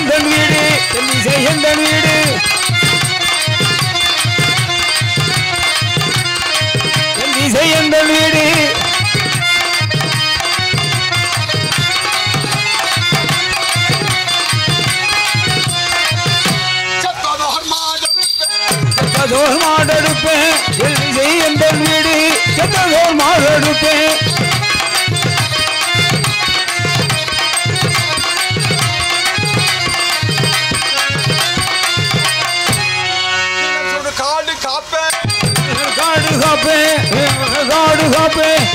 எந்தன் வீடு தென்னிசை எந்தன் வீடு தென்னிசை எந்தன் வீடு செத்ததோர் மாடெடுப்பேன் தென்னிசை எந்தன் வீடு செத்ததோர் மாடெடுப்பேன் காடு காப்பே மாடெடுப்பேன்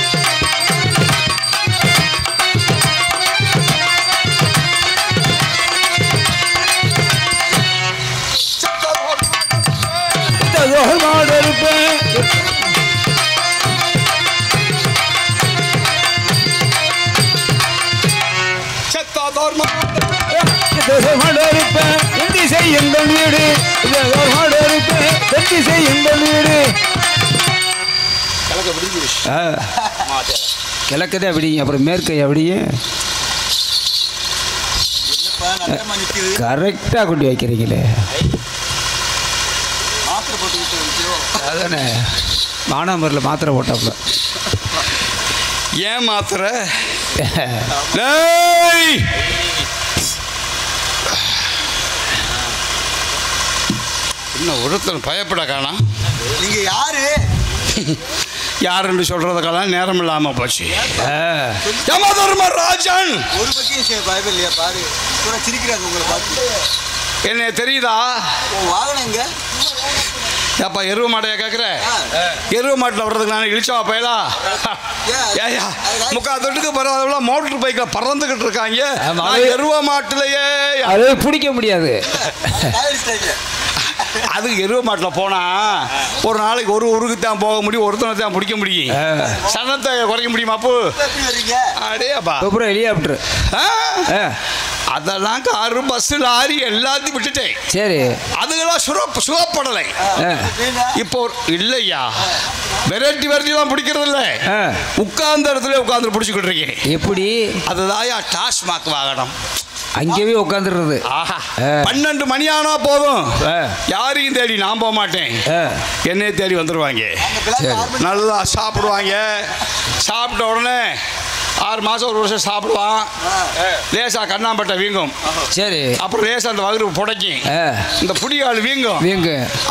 மாடெடுப்பேன் தென்திசை எங்கள் வீடு மாடெடுப்பேன் தென்திசை எங்கள் வீடு கிழக்கதே அப்படிங்க அப்புறம் மேற்கை அப்படியே கரெக்டா கொண்டு வைக்கிறீங்களே அதானே மானாமரில் மாத்திரை போட்டாப்புல ஏன் மாத்திரை இன்னும் ஒருத்தர் பயப்பட காணாம். நீங்க யாரு யாருன்னு சொல்றதுக்கெல்லாம் நேரம் இல்லாம போச்சு. யமதர்மராஜன் ஒரு பக்கம் பயப்பட இல்லையா பாரு சிரிக்கிறாங்க உங்களை பார்த்து. என்ன தெரியுதா வாகனம் எங்க ஏப்பா எருவ மாட்டையா கேட்குற? எருவ மாட்டில் வர்றதுக்கு நான் இழிச்சா பயலா ஏயா முக்கா தொட்டுக்கு பரவாயில்ல மோட்டர் பைக்கில் பறந்துக்கிட்டு இருக்காங்க. எருவ மாட்டிலேயே அது பிடிக்க முடியாது. அது எருவ மாட்டில் போனால் ஒரு நாளைக்கு ஒரு ஊருக்கு தான் போக முடியும், ஒருத்தனை தான் பிடிக்க முடியும். சனத்தை குறைக்க முடியுமா? அப்போ அடேப்பா அப்புறம் ஹெலிகாப்டர் அதெல்லாம் காரு பஸ் லாரி எல்லாத்தையும் விட்டுட்டேன். சரி அதுக்கெல்லாம் சுகப்படலை. இப்போ இல்லையா வெரைட்டி வெரைட்டிலாம் பிடிக்கிறது இல்லை, உட்கார்ந்த இடத்துல உட்கார்ந்து பிடிச்சிக்கிட்டு இருக்கேன். எப்படி? அதுதாயா டாஸ்மாக் வாகனம். அங்கேயே உட்காந்துடுறது. 12 மணி ஆனா போதும், யாரையும் தேடி நான் போக மாட்டேன், என்னைய தேடி வந்துடுவாங்க. நல்லா சாப்பிடுவாங்க. சாப்பிட்ட உடனே 6 மாதம் ஒரு வருஷம் சாப்பிடுவான். லேசா கண்ணாம்பட்டை வீங்கும். சரி. அப்புறம் லேசா அந்த வயிறு புடைக்கும், இந்த புடிகால் வீங்கும்.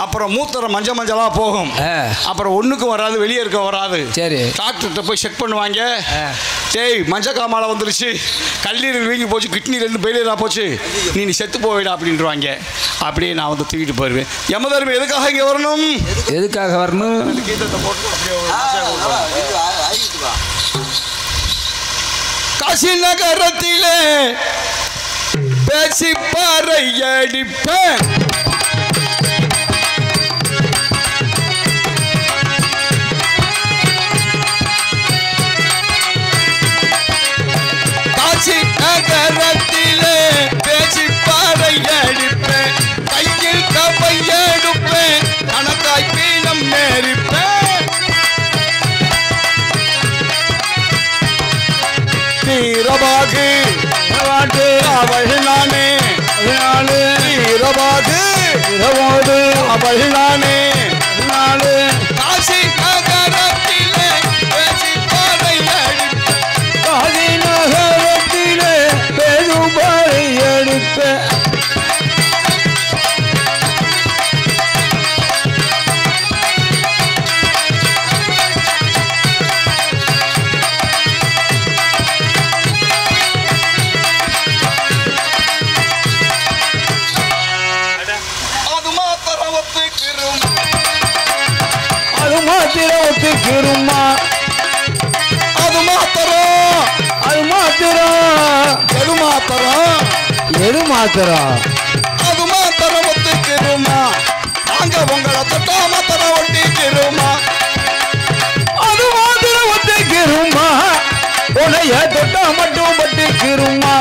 அப்புறம் மூத்தரம் மஞ்சள் மஞ்சளாக போகும். அப்புறம் ஒன்றுக்கும் வராது, வெளியே இருக்க வராது. சரி. டாக்டர்கிட்ட போய் செக் பண்ணுவாங்க. டேய் மஞ்சள் காமால வந்துருச்சு, கல்லீரல் வீங்கி போச்சு, கிட்னிலேருந்து பெயிலியராக போச்சு, நீ செத்து போயிடா அப்படின்ட்டுருவாங்க. அப்படியே நான் வந்து தூக்கிட்டு போயிடுவேன். யமதர்மன் எதுக்காக இங்கே வரணும்? எதுக்காக வரணும்? காசி நகரத்திலே பேசி பாறை அடிப்பேன். காசி நகரத்திலே பேசி பாறை அடிப்பேன். கையில் கவை எடுப்பேன், கணக்காய் பீனம் நேரிப்பேன். வீரபாகு அவள் நானே, வீரபாகு அவள் நானே. காசி நகரத்திலே பேசி பாறை அடிப்பேன். காசி நகரத்திலே பேசும் பாறை அடிப்பேன். ஒத்துக்கிறோமா? அது மாத்திரம், அது மாத்திரம், எது மாத்திரம், எது மாத்திரம், அது மாத்திரம் ஒத்துக்கிறோமா? நாங்க உங்களை தொட்டா மாத்திரம் ஒட்டிக்கிறோமா? அது மாத்திரம் ஒத்துக்கிறோமா? உனைய தொட்டா மட்டும் ஒட்டிக்கிறோமா?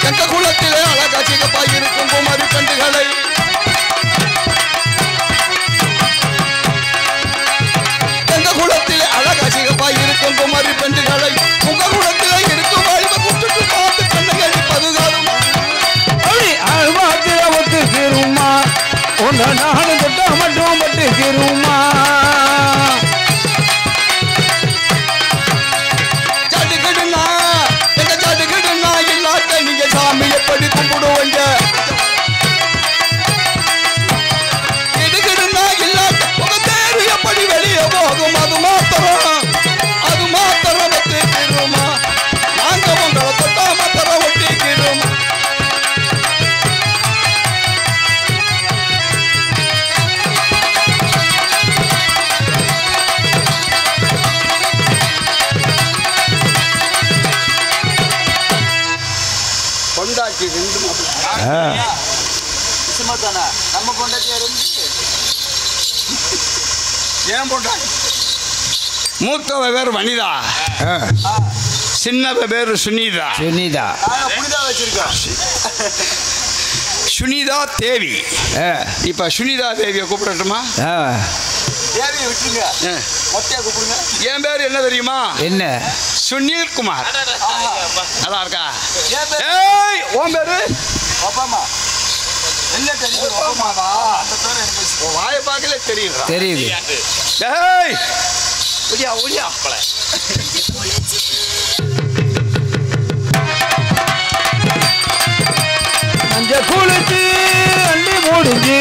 எங்க குளத்திலே அழகா சிகப்பா இருக்கும் குமரி கண்டுகளை குளத்திலே அழகா சிகப்பா இருக்கும் குமரி பெண்டுகளை உங்க குளத்திலே இருக்கும் வாழ்வை குட்டுட்டு பார்த்து கண்ணை அடிப்பது காலம். கொண்டாட்டி 2 மாப்பிள்ளை தானே நம்ம கொண்டாட்டியா இருந்து ஏன் போட்டாங்க மூத்தவ பேர் வனிதா சின்னவ பேர் சுனிதா சுனிதா புனிதா வச்சிருக்கோம் சுனிதா தேவி இப்ப சுனிதா தேவியை கூப்பிடட்டுமா தேவியை விட்டுருங்க மொட்டையா கூப்பிடுங்க என் பேர் என்ன தெரியுமா என்ன சுனில் குமார் நல்லா இருக்கா ஏன் ஏய் உன் பேரு ஒப்பாமா என்ன தெரியும் ஒப்பாமாவா அந்த பேர் எனக்கு வாயை பார்க்கல தெரியுதா தெரியுது ஏய் ஒடியா ஒடியா மஞ்ச குளிச்சு அள்ளி மூடிஞ்சு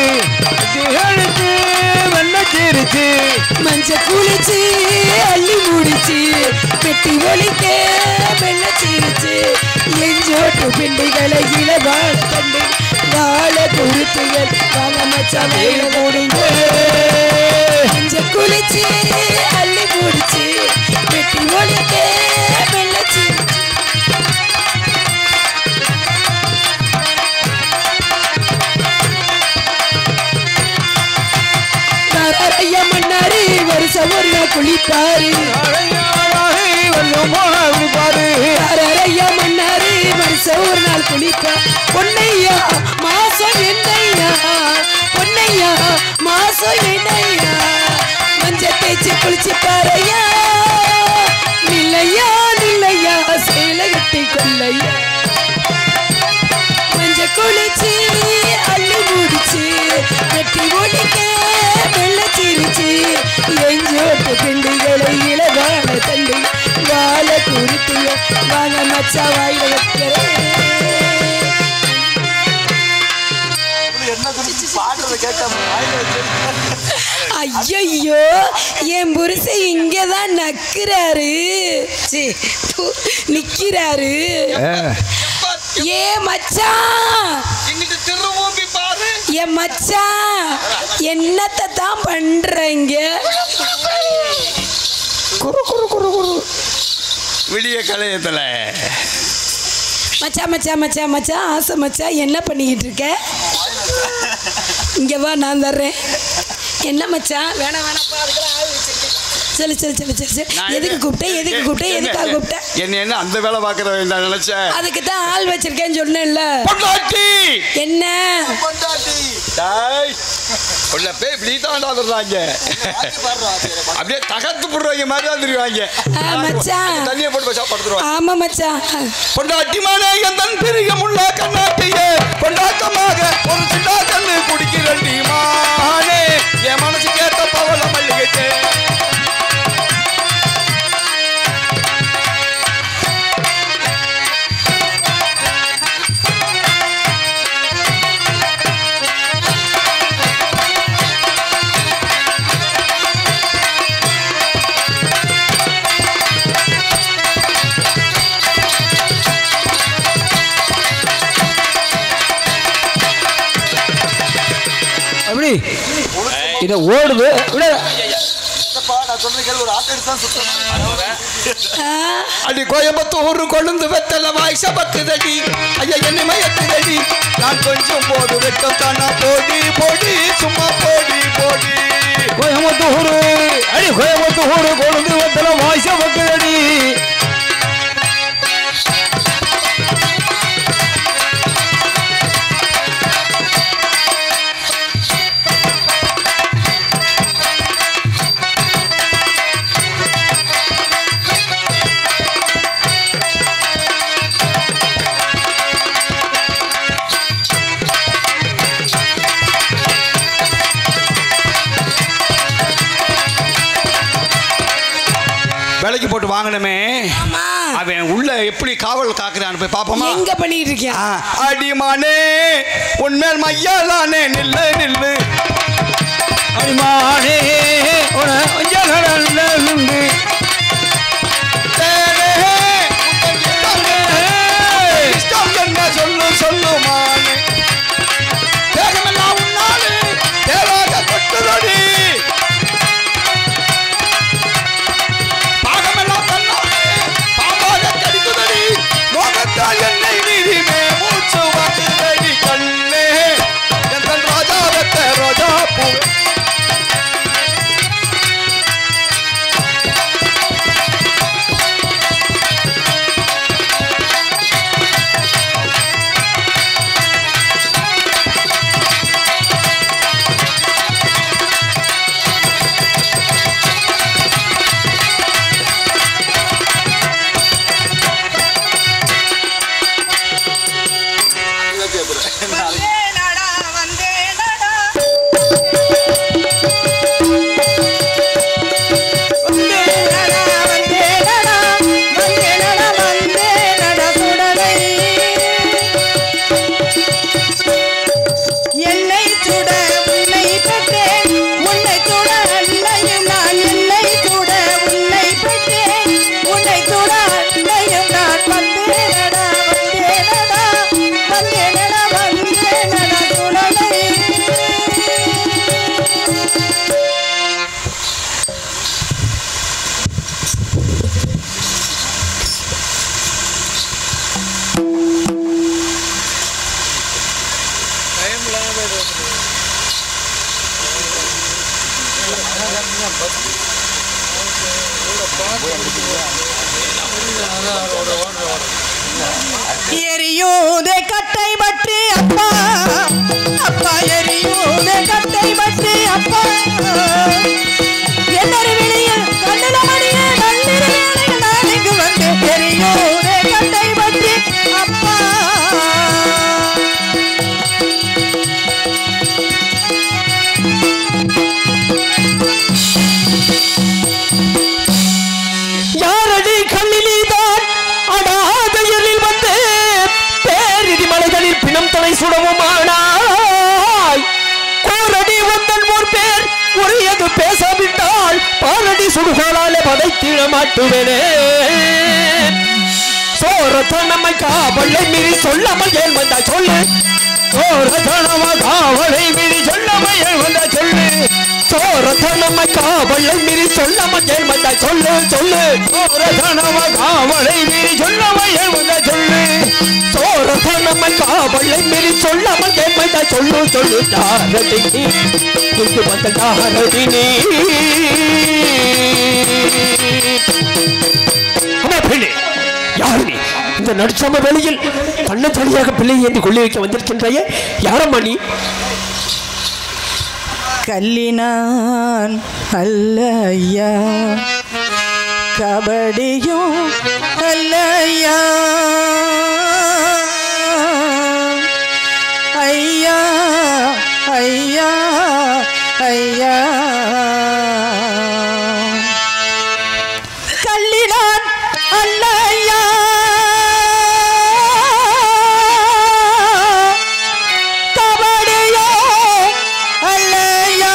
எழுச்சு வெள்ள சீரிச்சு மஞ்ச குளிச்சு அள்ளி முடிச்சு பெட்டி ஒழிக்க வெள்ள சீரிச்சு எஞ்சோட்டு பிண்டிகளை இளவாழ கண்டு வாழ குருத்துகள் வாழ மச்சான் மூடிங்க மஞ்ச குளிச்சு அள்ளி முடிச்சு பெட்டி ஒழிக்க வெள்ள சீரிச்சு மன்னாரி வருஷம் ஒரு நாள் குளிப்பாரு ஐயா மன்னாரி வருஷம் ஒரு நாள் குளிப்பா பொன்னையா மாசம் என்னையா பொன்னையா மாசம் என்னையா மஞ்ச தேய்ச்சி குளிச்சு பாறையா நில்லையா நில்லையா சேலை கட்டி கொள்ளையா மஞ்ச குளிச்சு அள்ளி முடிச்சு வெட்டி ஒழிக்க வெள்ள சிரிச்சு எஞ்சோட்டு பிண்டிகளை இளவாழ தண்டு வாழ குருத்திய வாழ மச்சா வாயில வைக்கிறேன் என்ன குறிச்சு பாடுறத கேட்காம ஐயோ என் புருஷன் இங்கதான் நக்குறாரு நிக்கிறாரு ஏ மச்சான் இங்கிட்டு திரும்பி பாரு என் மச்சான் என்னத்தை தான் பண்றீங்க குரு குரு குரு குரு விடிய கலையத்துல மச்சான் மச்சான் மச்சான் மச்சான் ஆசை மச்சான் என்ன பண்ணிக்கிட்டு இருக்க இங்க வா நான் தர்றேன் என்ன மச்சான் வேணாம் வேணாப்பா அதுக்கெல்லாம் ஆள் வச்சிருக்கேன் சரி சரி சரி சரி சரி எதுக்கு கூப்பிட்டேன் எதுக்கு கூப்பிட்டேன் எதுக்காக கூப்பிட்டேன் என்ன அந்த வேலை பார்க்கற வேண்டாம் நினைச்சேன் அதுக்கு தான் ஆள் வச்சிருக்கேன்னு சொன்னேன்ல என்ன உள்ள போய் இப்படி தாண்டா வந்துடுறாங்க அப்படியே தகர்த்து போடுறாங்க மாதிரி தான் தெரியுவாங்க மச்சான் தண்ணியை போட்டு வச்சா படுத்துருவாங்க ஆமா மச்சான் பொண்டாட்டி மானே எந்தன் பிரியமுள்ள கண்ணாட்டியே பொண்டாட்டமாக ஒரு சின்ன கண்ணு குடிக்கிறண்டி மானே என் மனசு கேட்ட பவள மல்லிகை அப்படி இத ஓடுது அடி கோயம்புத்தூர் கொழுந்து வெத்தல வாய்ஸ பத்துதடி ஐயா என்ன மயக்குதடி நான் கொஞ்சம் போடு வெட்டத்தானா போடி போடி சும்மா போடி போடி கோயம்புத்தூர் அடி கோயம்புத்தூர் கொழுந்து வெத்தல வாய்ஸ பத்துதடி விலைக்கு போட்டு வாங்கணுமே அவன் உள்ள எப்படி காவல் காக்குறான்னு போய் பாப்போமா எங்க பண்ணிட்டு இருக்கியா அடிமானே உன்மேல் மையாலானே நில்லு நில்லு அடிமானே நின்று சொல்லு சொல்லுமானே தேகமெல்லாம் உன்னாலே தேராக கொட்டுதடி பாகமெல்லாம் தன்னாலே பாம்பாக கடிக்குதடி மோகத்தால் என்னை நீதி மேமூ எரியூதே கட்டை பற்றி அப்பா அப்பா எரியூதே கட்டை பற்றி அப்பா என்னரு வெளியில் கண்ணுல மணியே நள்ளிரு வேளையில் நான் இங்கு வந்து எரியூதே கட்டை பற்றி அப்பா யாரடி கண்ணிலிதான் அடாதையரில் வந்து பேரிடி மலைகளில் பிணம் தலை சுடவும் ஆனாய் கோரடி வந்தன் ஓர் பேர் உரியது பேசவிட்டால் பாரடி சுடுகாலாலே பதைத்திட மாட்டுவேனே சோரத்தனமை காவலை மீறி சொல்லாமல் ஏன் வந்தா சொல்லு சோரத்தனமா காவலை மீறி சொல்லாமல் ஏன் வந்தா சொல்லு சோரத்தனமா காவலை மீறி சொல்லாமல் ஏன் வந்தா சொல்லு சொல்லு சோரத்தனமா காவலை மீறி சொல்லாமல் ஏன் வந்தா சொல்லு சோரத்தனமா காவலை மீறி சொல்லாமல் ஏன் வந்தா சொல்லு சொல்லு தாரடி நீ இங்கு வந்த தாரடி நீ அம்மா பிள்ளை யாரு நீ இந்த நடுச்சாம வேளையில் கண்ணத்தடியாக பிள்ளை ஏந்தி கொள்ளி வைக்க வந்திருக்கின்றாயே யாரம்மா நீ கல்லினான் அல்ல ஐயா கபடியும் அல்ல ஐயா ஐயா ஐயா ஐயா கல்லினான் அல்ல ஐயா கபடியோ அல்லையா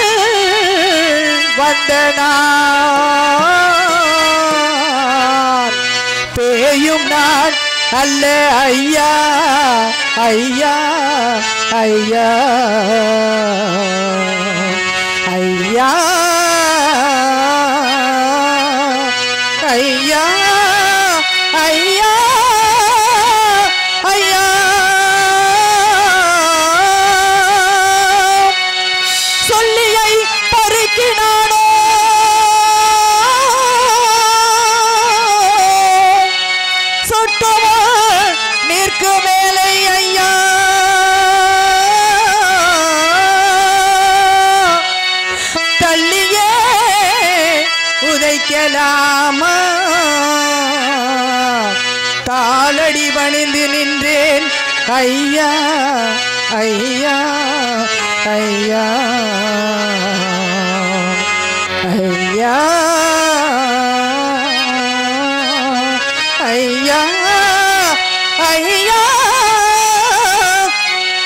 நள்ளிருளில் வந்த நான் பேயும் நான் அல்ல ஐயா ஐயா ஐயா ஐயா ஐயா ஐயா ஐயா சொல்லியை பறிக்கினானோ சுட்டுவாள் நிற்கு மேலை ஐயா தள்ளியே உதைக்கலாமா தாளடி பணிந்து நின்றேன் ஐயா ஐயா ஐயா ஐயா ஐயா ஐயா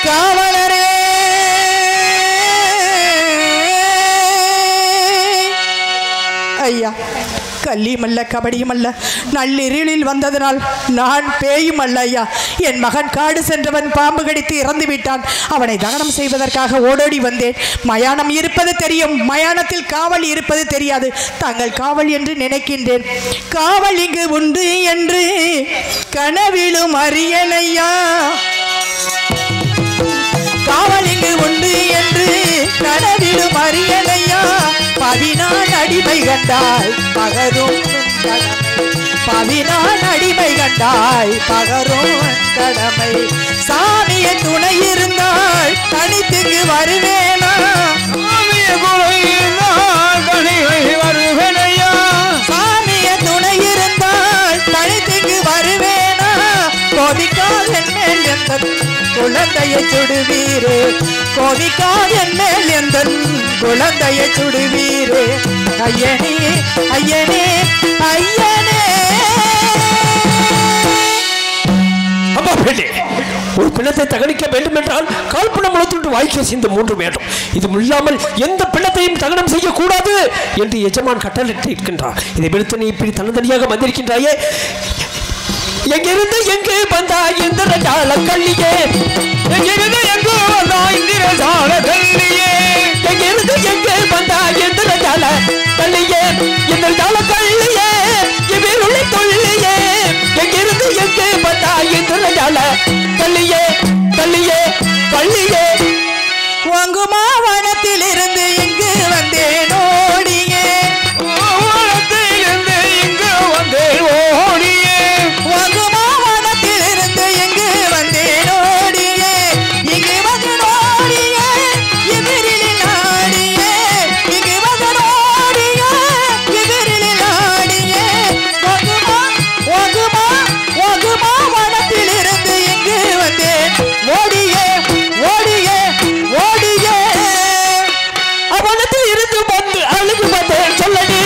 காவலரே ஐயா கல்லியும் அல்ல கபடியும் அல்ல நள்ளிருளில் வந்ததனால் நான் பேயும் அல்ல ஐயா என் மகன் காடு சென்றவன் பாம்பு கடித்து இறந்து விட்டான் அவனை தகனம் செய்வதற்காக ஓடோடி வந்தேன் மயானம் இருப்பது தெரியும் மயானத்தில் காவல் இருப்பது தெரியாது தாங்கள் காவல் என்று நினைக்கின்றேன் காவல் இங்கு உண்டு என்று கனவிலும் அறியனையா காவல் இங்கு உண்டு என்று கனவிலும் அறியனையா பதினான் அடிமை கண்டாய் பகரும் பதினான் அடிமை கண்டாய் பகரும் கடமை சாமிய துணை இருந்தால் தனித்துக்கு வருவேனா சாமிய துணை இருந்தால் தனித்துக்கு வருவேனா கோபிக்கால் என் மேல் எந்த குழந்தையை சுடுவீரே கோபிக்கால் என் மேல் எந்த குழந்தையை சுடுவீரே ஐயனே ஐயனே ஐயனே அப்பா பேட்டே ஒரு பிணத்தை தகனிக்க வேண்டும் என்றால் கால்பணம் முளத்துண்டு வாய்க்க சிந்து 3 வேண்டும் இது இல்லாமல் எந்த பிணத்தையும் தகனம் செய்யக்கூடாது என்று எஜமான் கட்டளையிட்டு இருக்கின்றார் இதை விடுத்து நீ இப்படி தன்னதனியாக வந்திருக்கின்றாயே எங்கிருந்து எங்கே வந்தாய் இந்த ஜால கள்ளியே எங்கிருந்து எங்கே வந்தாய் இந்த ஜால கள்ளியே எங்கிருந்து எங்கே வந்தாய் இந்த ஜால கள்ளியே இந்த ஜால கள்ளியே இவருளை தொல்லியே எங்கிருந்து எங்கே வந்தாய் இந்த ஜால பள்ளியே வாங்குமா வனத்தில் இருந்து இங்கு வந்தேன் ஓடியே வானத்திலிருந்து இங்கு வந்தேன் ஓடியே வாங்குமா வனத்தில் இருந்து இங்கு வந்தேன் ஓடியே இங்கு வந்து ஓடியே எதிரில் ஆடியே இங்கு வந்து ஓடியே எதிரில் ஆடியே வாங்குமா வாங்குமா வாங்குமா வனத்தில் இருந்து இங்கு வந்தேன் ஓடியே ஓடியே ஓடியே அவனத்தில் இருந்து வந்து அழுகு பார்த்தேன் சொல்லடி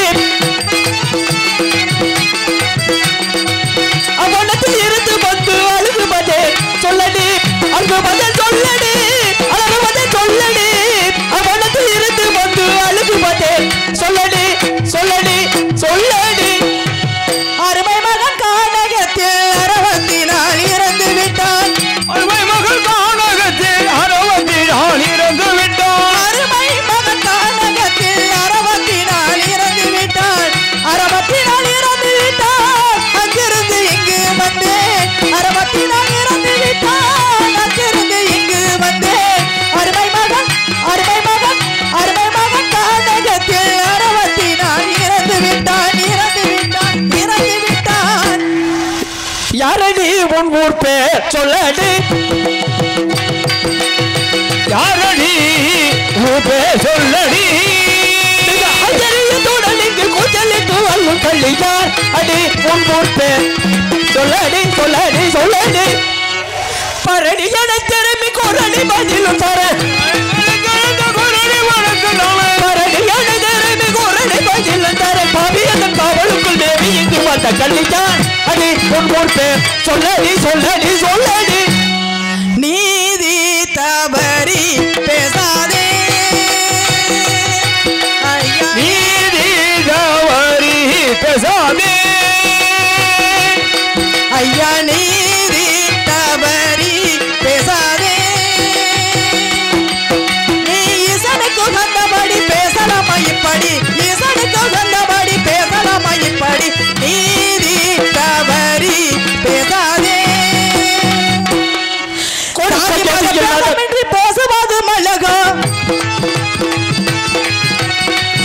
அவனத்தில் இருந்து வந்து அழுகு பார்த்தேன் சொல்லடி அங்கு பதில் சொல்லடி அழகு பதில் சொல்லடி அவனத்தில் இருந்து வந்து அழுகு பார்த்தேன் சொல்லடி சொல்லடி சொல்லடி அருமை மகன் கானகத்தில் அரவத்தினால் இறந்து விட்டான் அருமை மகள் கானகத்தில் அரவத்தினால் இறந்து விட்டான் அருமை மகன் கானகத்தில் அரவத்தினால் இறந்து விட்டான் அரவத்தினால் இறந்து விட்டான் அங்கிருந்து இங்கு வந்தேன் அரவத்தினால் இறந்து விட்டான் அங்கிருந்து இங்கு வந்தேன் அருமை மகன் அருமை மகன் அருமை மகன் கானகத்தில் அரவத்தினால் இறந்து விட்டான் இறந்து விட்டான் இறந்து விட்டான் யாரடி உன் ஊர் பேர் சொல்லடி யாரடி உன் பேர் சொல்லடி கள்ளியார் அடி உன் ஊர் பேர் சொல்லடி சொல்லடி சொல்லடி பரடி என திரும்பி கொரடி பதிலும் தர பரடி என திரும்பி கொரடி பதிலும் தர பாவியதன் காவலுக்குள் தேவி இங்கு வந்த கள்ளியார் அடி உன் ஊர் பேர் சொல்லடி சொல்லடி சொல்லடி நீதி தவறி பேசாதே ஐயா நீதி தவறி பேசாதே ஐயா நீதி தவறி பேசாதே நீ இசனுக்கு வந்தபடி பேசலாமா இப்படி இசனுக்கு வந்தபடி பேசலாமா இப்படி நீதி தவறி பேசாதே சாதி மத பேதமின்றி பேசுவது மலகம்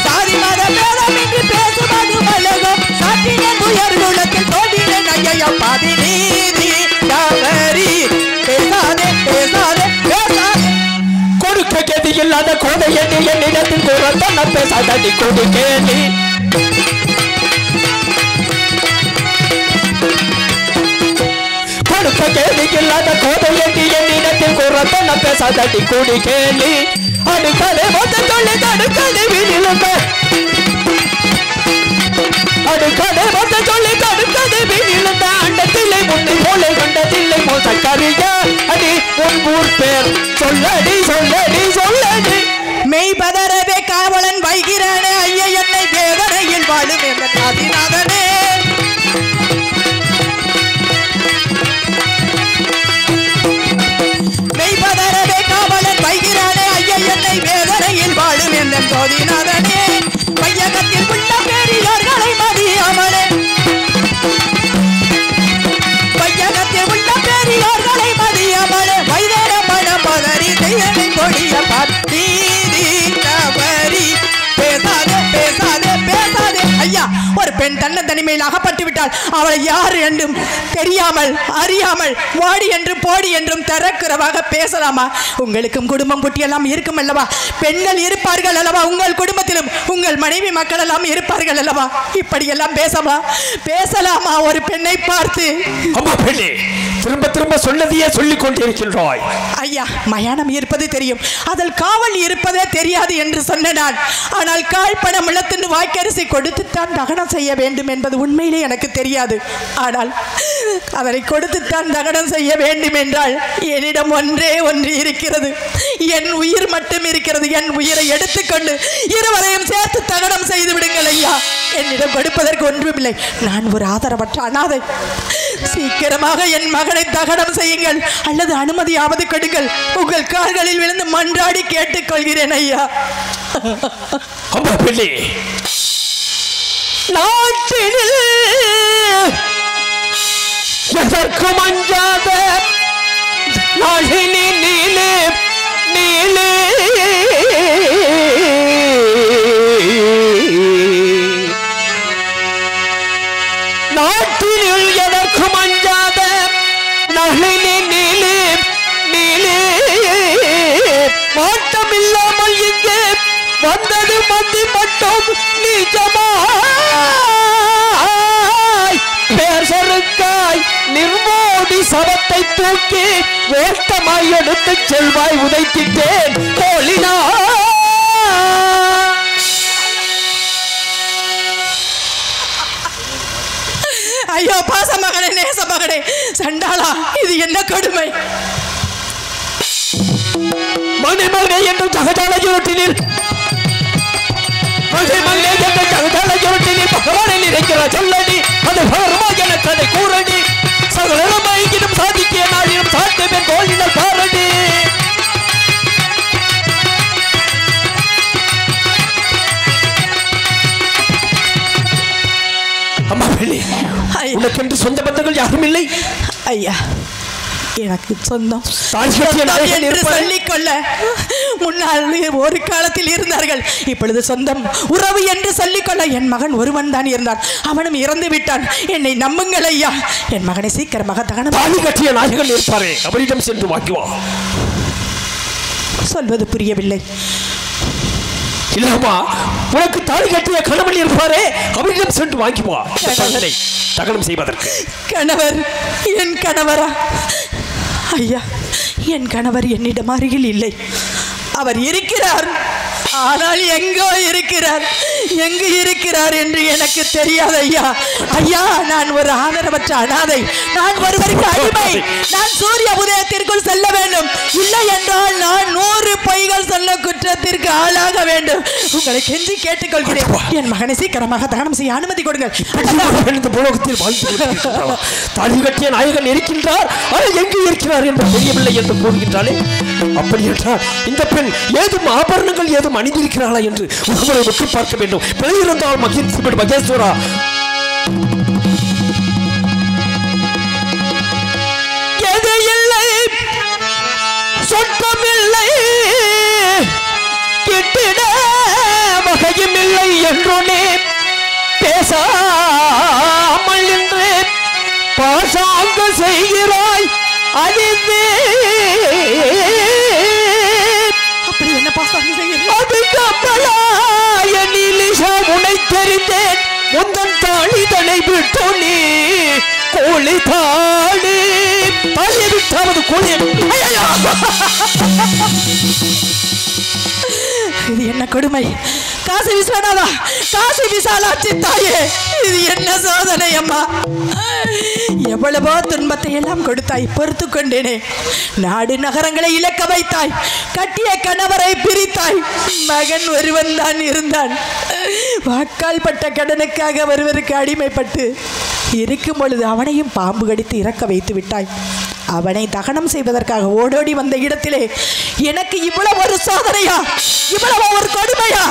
சாதி மத பேதமின்றி பேசுவது மலகம் சாட்டினேன் உயர் குலத்தில் தோடினேன் ஐயா பாதி நீதி தவறி பேசாதே பேசாதே பேசாதே கொடுக்க கதி இல்லாத கோடை எண்ணி என்னிடத்தில் கூறத்தான் பேசாதடி கொடுக்கேனி கொடுக்க கேதி இல்லாத கோடை எண்ணி என்னிடத்தில் கூறத்தான் பேசாதடி கொடுக்கேனி அடுக்கடை மொத்த சொல்லி தடுக்கடி வீணிலுங்க அடுக்கடை மொத்த சொல்லி தடுக்கடி வீணிலுங்க அண்டத்தில்லை முன்னை போல கண்டதில்லை மோசக்கரியா அடி உன் ஊர் பேர் சொல்லடி சொல்லடி சொல்லடி மெய் பதறவே காவலன் வைகிறானே ஐயா என்னை வேதனையில் வாழும் என்ற காதிநாதனே மெய் பதறவே காவலன் வைகிறானே ஐயா என்னை வேதனையில் வாழும் என்ற கோதிநாதனே மையகத்தில் உள்ள பெரியோர்களை மதியாமலே மையகத்தில் உள்ள பெரியோர்களை மதியாமலே வைதேர மனம் பதறி தெய்வனை கொடிய பார்த்தி தவறி பேசாதே பேசாதே பேசாதே ஐயா ஒரு பெண் தன்னந்தனிமையில் அகப்பட்டு விட்டால் அவளை யார் என்றும் தெரியாமல் அறியாமல் வாடி என்றும் போடி என்றும் தரக்குறவாக பேசலாமா உங்களுக்கும் குடும்பம் குட்டியெல்லாம் இருக்கும் அல்லவா பெண்கள் இருப்பார்கள் அல்லவா உங்கள் குடும்பத்திலும் உங்கள் மனைவி மக்கள் எல்லாம் இருப்பார்கள் அல்லவா இப்படியெல்லாம் பேசலாமா ஒரு பெண்ணை பார்த்து அம்மா பெண்ணே திரும்ப திரும்ப சொன்னதையே சொல்லிக் கொண்டிருக்கின்றாய் ஐயா மயானம் இருப்பது தெரியும் அதில் காவல் இருப்பதே தெரியாது என்று சொன்ன நான் ஆனால் காய்ப்பணம் இழத்துண்டு வாய்க்கரிசி கொடுத்துத்தான் தகனம் செய்ய வேண்டும் என்பது உண்மையிலே எனக்கு தெரியாது ஆனால் அதனை கொடுத்துத்தான் தகனம் செய்ய வேண்டும் என்றால் என்னிடம் ஒன்றே ஒன்று இருக்கிறது என் உயிர் மட்டும் இருக்கிறது என் உயிரை எடுத்துக்கொண்டு இருவரையும் சேர்த்து தகனம் செய்து விடுங்கள் ஐயா என்னிடம் கொடுப்பதற்கு ஒன்றுமில்லை நான் ஒரு ஆதரவற்ற அனாதை சீக்கிரமாக என் மகனை தகனம் செய்யுங்கள் அல்லது அனுமதியாவது கொடுங்கள் உங்கள் கால்களில் விழுந்து மன்றாடி கேட்டுக்கொள்கிறேன் ஐயா அம்மா பிள்ளை நாட்டினில் எதற்கும் அஞ்சாத நாளினி நீலே நீலே நாட்டில் எதற்கும் அஞ்சாத நளினி நீலே நீலே மாட்டம் இல்லாமல் இங்கே வந்தது மந்தி மட்டும் நிஜமாய் பேசருக்காய் நிர்மோடி சவத்தை தூக்கி வேட்டமாய் எடுத்து செல்வாய் உதைத்திட்டேன் கோலினா. ஐயோ பாசமகனே நேசமகனே சண்டாளா, இது என்ன கொடுமை! மணிமகனே என்று ஜகஜால ஜோட்டினில் மணிமகனே என்று ஜகஜால ஜோட்டினில் பகவானை நினைக்கிறார் சொல்லடி அது பகவான கதை கூறடி சகலமையிலும் சாதிக்கிய நாளிலும் சாத்தியமே கோயிலில் பாரடி. அம்மா பிள்ளை, உனக்கென்று சொந்த பந்தங்கள் யாரும் இல்லை? ஐயா, எனக்கு சொந்தம் என்று சொல்லிக்கொள்ள முன்னால் ஒரு காலத்தில் இருந்தார்கள். இப்பொழுது சொந்தம் உறவு என்று சொல்லிக்கொள்ள என் மகன் ஒருவன் தான் இருந்தான். அவனும் இறந்து விட்டான். என்னை நம்புங்கள் ஐயா. என் மகனை சீக்கிரமாக தகனம். தாலி கட்டிய நாயகன் இருப்பாரே, அவரிடம் சென்று வாங்குவா. சொல்வது புரியவில்லை. இல்லம்மா, உனக்கு தாலி கட்டிய கணவன் இருப்பாரே, அவரிடம் சென்று வாங்கிவா தகனம் செய்வதற்கு. கணவர்? என் கணவரா? ஐயா, என் கணவர் என்னிடம் அருகில் இல்லை. அவர் இருக்கிறார், ஆனால் எங்கோ இருக்கிறார். எங்கு இருக்கிறார் என்று எனக்கு தெரியாது ஐயா. ஐயா, நான் ஒரு ஆதரவற்ற அனாதை. நான் ஒருவருக்கு அடிமை. நான் சூரிய உதயத்திற்குள் செல்ல வேண்டும். இல்லை என்றால் நான் 100 பொய்கள் சொல்ல குற்றத்திற்கு ஆளாக வேண்டும். உங்களை கெஞ்சி கேட்டுக்கொள்கிறேன், என் மகனை சீக்கிரமாக தகனம் செய்ய அனுமதி கொடுங்கள். தாலி கட்டிய நாயகன் இருக்கின்றார், ஆனால் எங்கு இருக்கிறார் என்று தெரியவில்லை என்று கூறுகின்றாலே. அப்படி என்றால் இந்த பெண் ஏதும் ஆபரணங்கள் ஏதும் அணிந்திருக்கிறாளா என்று ஒருவரை விட்டு பார்க்க வேண்டும். பிழையிருந்தால் மகேஸ்வரா, எது இல்லை சொட்டமில்லை கிட்டிட வகையும் இல்லை என்றோனே பேசாமல் என்று பாசாங்க செய்கிறாய் அறிந்தே. அப்படி என்ன பாசாங்க செய்கிறீர்கள்? உனை தெரிந்தேன் முந்தன் தாளிதனை விட்டு நீ கோழி தாடி தாலியை விட்டாவது கோழி. இது என்ன கொடுமை! காசி விஸ்வநாதா, காசி விசாலாட்சி தாயே, இது என்ன சோதனை அம்மா! எவ்வளவோ துன்பத்தை எல்லாம் கொடுத்தாய், பொறுத்து கொண்டேனே. நாடு நகரங்களை இழக்க வைத்தாய், கட்டிய கணவரை பிரித்தாய். மகன் ஒருவன் தான் இருந்தான். வாக்கால் பட்ட கடனுக்காக ஒருவருக்கு அடிமைப்பட்டு இருக்கும் பொழுது அவனையும் பாம்பு கடித்து இறக்க வைத்து விட்டாய். அவனை தகனம் செய்வதற்காக ஓடோடி வந்த இடத்திலே எனக்கு இவ்வளவு ஒரு சோதனையா, இவ்வளவு ஒரு கொடுமையா?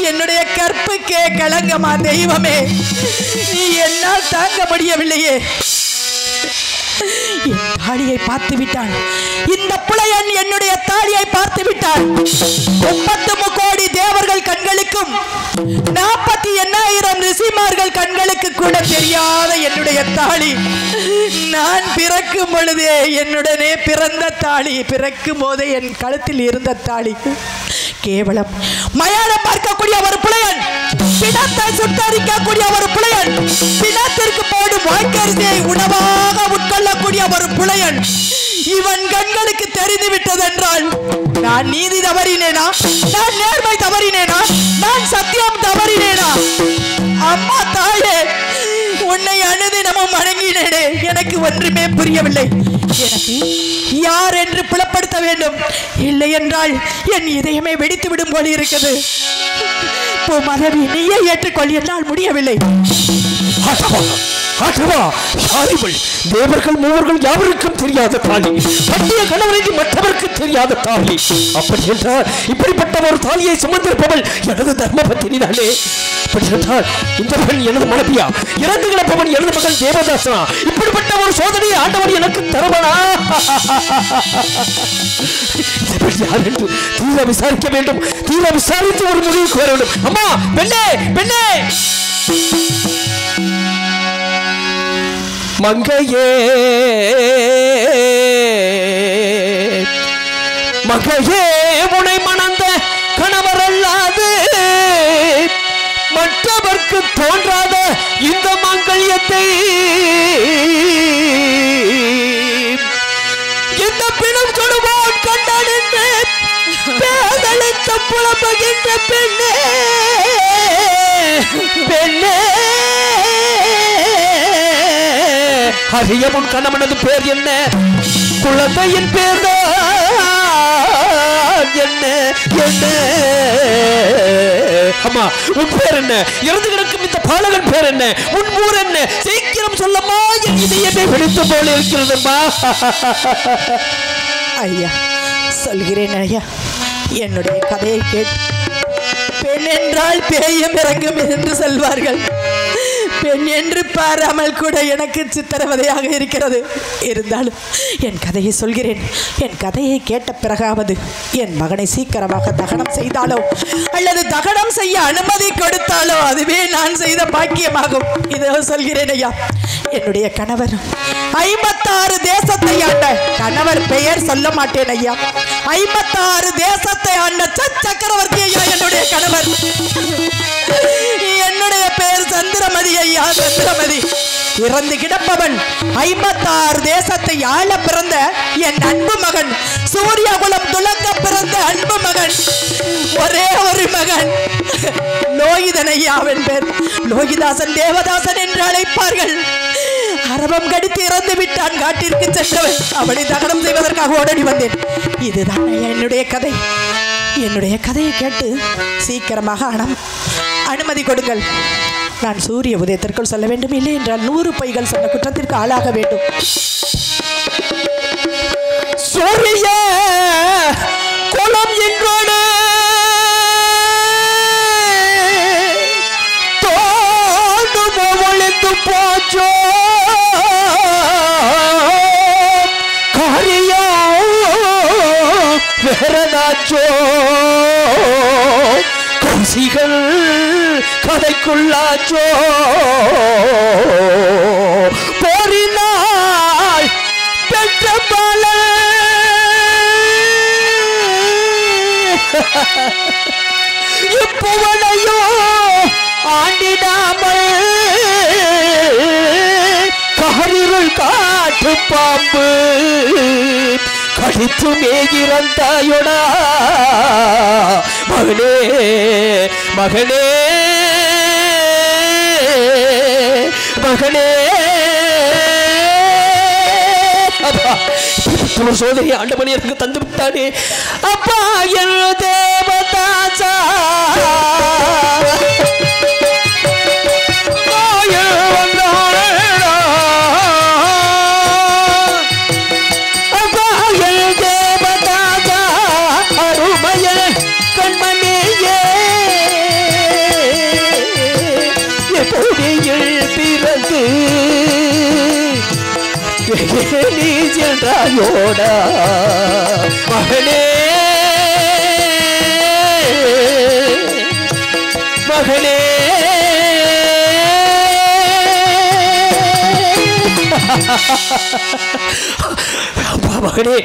என்னுடைய கற்புக்கே களங்கமா தெய்வமே, நீ என்னால் தாங்க முடியவில்லையே. என் தாலியை பார்த்து விட்டான் இந்த புலையன், என்னுடைய தாலியை பார்த்து விட்டான். 33 கோடி தேவர்கள் கண்களுக்கும் 48,000 ரிஷிமார்கள் கண்களுக்கு கூட தெரியாத என்னுடைய தாலி, நான் பிறக்கும் பொழுதே என்னுடனே பிறந்த தாலி, பிறக்கும் போதே என் கழுத்தில் இருந்த தாலி, கேவலம் மயானம் பார்க்கக்கூடிய ஒரு புலையன், பிணத்தை சுட்டரிக்கக்கூடிய ஒரு புலையன், பிணத்திற்கு போடும் வாய்க்கரிசியை உணவாக உட்கொள்ளக்கூடிய ஒரு புலையன், இவன் கண்களுக்கு தெரிந்து விட்டதென்றால் நான் நீதி தவறினேனா? நான் நேர்மை தவறினேனா? நான் சத்தியம் தவறினேனா? அம்மா தாயே, உன்னை அனுதினமும் வணங்கினேனே, எனக்கு ஒன்றுமே புரியவில்லை. எனக்கு யார் என்று புலப்படுத்த வேண்டும். இல்லை என்றால் என் இதயமே வெடித்து விடும் போல இருக்கிறது. மனைவி, நீயே ஏற்றுக்கொள், என்னால் முடியவில்லை. ஆட்டவா யாரிவள்? தேவர்கள் மூவர்கள் யாவருக்கும் தெரியாத தாலி, பட்டிய கணவரை மற்றவருக்கு தெரியாத தாலி. அப்படி என்றால் இப்படிப்பட்ட ஒரு தாலியை சுமந்திருப்பவள் எனது தர்ம பத்தினி தானே. அப்படி என்றால் இந்த பெண் எனது மனைவியா? இறந்து கிடப்பவன் எனது மகன் தேவதாசனா? இப்படிப்பட்ட ஒரு சோதனையை ஆண்டவன் எனக்கு தருவனா? யார் என்று தீர விசாரிக்க வேண்டும். தீர விசாரித்து ஒரு முடிவுக்கு வர வேண்டும். அம்மா பெண்ணே பெண்ணே மங்கையே மங்கையே உனை மணந்த கணவர் அல்லாது மற்றவர்க்கு தோன்றாத இந்த மங்கல்யத்தை இந்த பிணம் சொல்லுவோம் கண்டான் என்று பேதலித்த புலம்புகின்ற பெண்ணே பெண்ணே அறியமுன் கணவனது பேர் என்ன? குழந்தையின் பேர் என்ன என்ன? அம்மா உன் பேர் என்ன? இறந்து கிடக்கும் இந்த பாலகன் பேர் என்ன? உன் ஊர் என்ன? சீக்கிரம் சொல்லம்மா, என் இதயத்தை வெடித்து போல இருக்கிறதம்மா. ஐயா சொல்கிறேன் ஐயா, என்னுடைய கதையை கேட்டு பெண் என்றால் பேயும் இறங்கும் என்று சொல்வார்கள். பெண் என்று பாராமல் கூட எனக்கு சித்திரவதையாக இருக்கிறது. இருந்தாலும் என் கதையை சொல்கிறேன். என் கதையை கேட்ட பிறகாவது என் மகனை சீக்கிரமாக தகனம் செய்தாலோ அல்லது தகனம் செய்ய அனுமதி கொடுத்தாலோ அதுவே நான் செய்த பாக்கியமாகும். இதோ சொல்கிறேன் ஐயா, என்னுடைய கணவர் 56 தேசத்தை ஆண்ட கணவர் பெயர் சொல்ல மாட்டேன் ஐயா. 56 தேசத்தை ஆண்ட சக்கரவர்த்தி ஐயா என்னுடைய கணவர். என்னுடைய பெயர் சந்திரமதி ஐயா, சந்திரமதி. இறந்து கிடப்பவன் 56 தேசத்தை ஆள பிறந்த என் அன்பு மகன், சூரியகுலம் துலங்க பிறந்த அன்பு மகன், ஒரே ஒரு மகன் லோகிதன் ஐயா. அவன் பேர் லோகிதாசன், தேவதாசன் என்று அழைப்பார்கள். அரவம் கடித்து இறந்து விட்டான். காட்டிற்கு சென்றவன் அவனை தகனம் செய்வதற்காக ஓடடி வந்தேன். இதுதான் என்னுடைய கதை. என்னுடைய கதையை கேட்டு சீக்கிரமாக அனுமதி கொடுங்கள். நான் சூரிய உதயத்திற்குள் சொல்ல வேண்டும். இல்லை என்றால் 100 பொய்கள் சொன்ன குற்றத்திற்கு ஆளாக வேண்டும். சூரிய குலம் எங்கோடு தோண்டு ஒழித்து போச்சோ காரியோ வேறதாச்சோ கசிகள் கதைக்குள்ளாச்சோ போரினால் பெற்ற பல இப்புவனையோ ஆண்டிடாமல் காரிருள் காட்டு பாம்பு கடித்து மேகிறந்தாயோடா மகனே மகனே மகனே. அப்பா ஒரு சோதனை ஆண்டவன் எனக்கு தந்து விட்டானே. அப்பா என் தேவதாசா நீ சென்றாயோடா மகனே மகனே. மகனே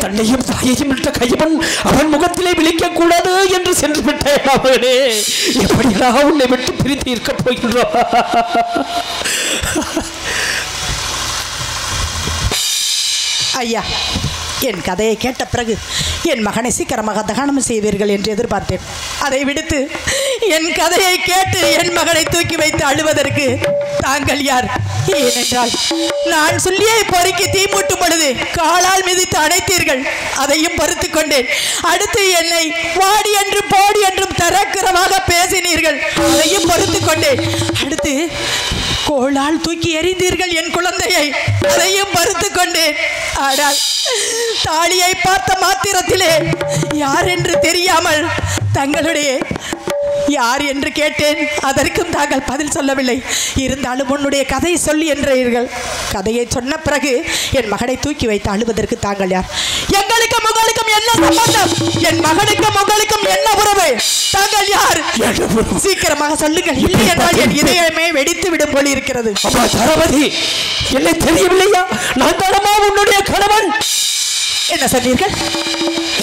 தன்னையும் தாயையும் விட்ட கையவன் அவன் முகத்திலே விழிக்க கூடாது என்று சென்று விட்டாய் மகனே. எப்படியெல்லாம் உன்னை விட்டு பிரித்து இருக்க போகின்றோம். ஐயா, என் கதையை கேட்ட பிறகு என் மகனை சீக்கிரமாக தகனம் செய்வீர்கள் என்று எதிர்பார்த்தேன். அதை விடுத்து என் கதையை கேட்டு என் மகனை தூக்கி வைத்து அழுவதற்கு தாங்கள் யார்? ஏனென்றால் நான் சொல்லியை பொறுக்கி தீ மூட்டும் பொழுது காலால் மிதித்து அணைத்தீர்கள். அதையும் பொறுத்து கொண்டேன். அடுத்து என்னை வாடி என்றும் போடி என்றும் தரக்குறவாக பேசினீர்கள். அதையும் பொறுத்து கொண்டேன். அடுத்து கோளால் தூக்கி எறிந்தீர்கள் என் குழந்தையை. அதையும் பொறுத்து கொண்டேன். ஆனால் தாலியை பார்த்த மாத்திரத்திலே யார் என்று தெரியாமல் தங்களுடைய யார் என்று கேட்டேன். அதற்கும் தாங்கள் பதில் சொல்லவில்லை. இருந்தாலும் உன்னுடைய கதையை சொல்லி என்றீர்கள். கதையை சொன்ன பிறகு என் மகனை தூக்கி வைத்து அழுவதற்கு தாங்கள் யார்? எங்களுக்கும் உங்களுக்கும் என்ன சம்பந்தம்? என் மகனுக்கும் உங்களுக்கும் என்ன உறவு? தாங்கள் யார்? சீக்கிரமாக சொல்லுங்கள். இல்லை என்றால் என் இதயமே வெடித்து விடும் போல இருக்கிறது. தளபதி, என்ன தெரியவில்லையா? நான் தானமா உன்னுடைய கணவன்? என்ன சொன்னீர்கள்?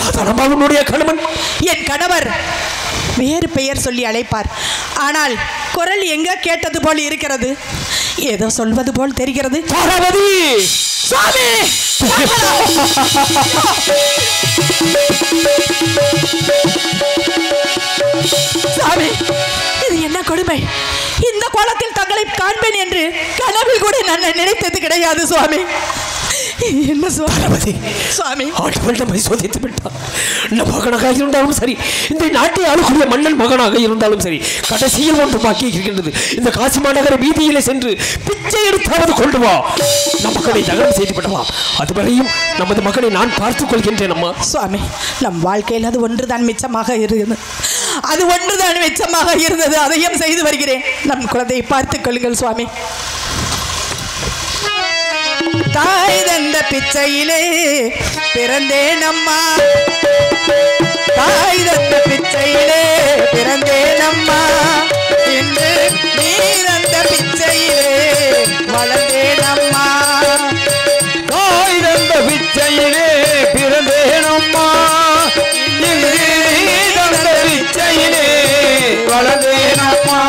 நான் தானமா உன்னுடைய கணவன்? என் கணவர் வேறு பெயர் சொல்லி அழைப்பார். ஆனால் குரல் எங்க கேட்டது போல் இருக்கிறது. ஏதோ சொல்வது போல் தெரிகிறது. தளபதி, சாமி! சாமி, இது என்ன கொடுமை? இந்த கோலத்தில் தங்களை காண்பேன் என்று கனவில் கூட நான் நினைத்தது கிடையாது சுவாமி. என்ன தளபதி, சுவாமி, ஆட்டவன் நம்மை சோதித்து விட்டான். நம் மகனாக இருந்தாலும் சரி, இந்த நாட்டை ஆளக்கூடிய மன்னன் மகனாக இருந்தாலும் சரி, கடைசியில் ஒன்று பாக்கி இருக்கின்றது. இந்த காசி மாநகர வீதியிலே சென்று பிச்சை எடுத்தாவது கொண்டு வா. நம் மகனை தகனம் செய்து விடலாம். அதுவரையும் நமது மகனை நான் பார்த்துக் கொள்கின்றேன். அம்மா சுவாமி, நம் வாழ்க்கையில் அது ஒன்றுதான் மிச்சமாக இருந்தது. அது ஒன்றுதான் மிச்சமாக இருந்தது. அதையும் செய்து வருகிறேன். நம் குழந்தையை பார்த்துக் கொள்ளுங்கள் சுவாமி. தாய் தந்த பிச்சையிலே பிறந்தேன் அம்மா. தாய் தந்த பிச்சையிலே பிறந்தேன் அம்மா. இன்று நீ தந்த பிச்சையிலே வளர்ந்தேன் அம்மா. தாய் தந்த பிச்சையிலே பிறந்தேன் அம்மா. இன்று நீ தந்த பிச்சையிலே வளர்ந்தேன் அம்மா.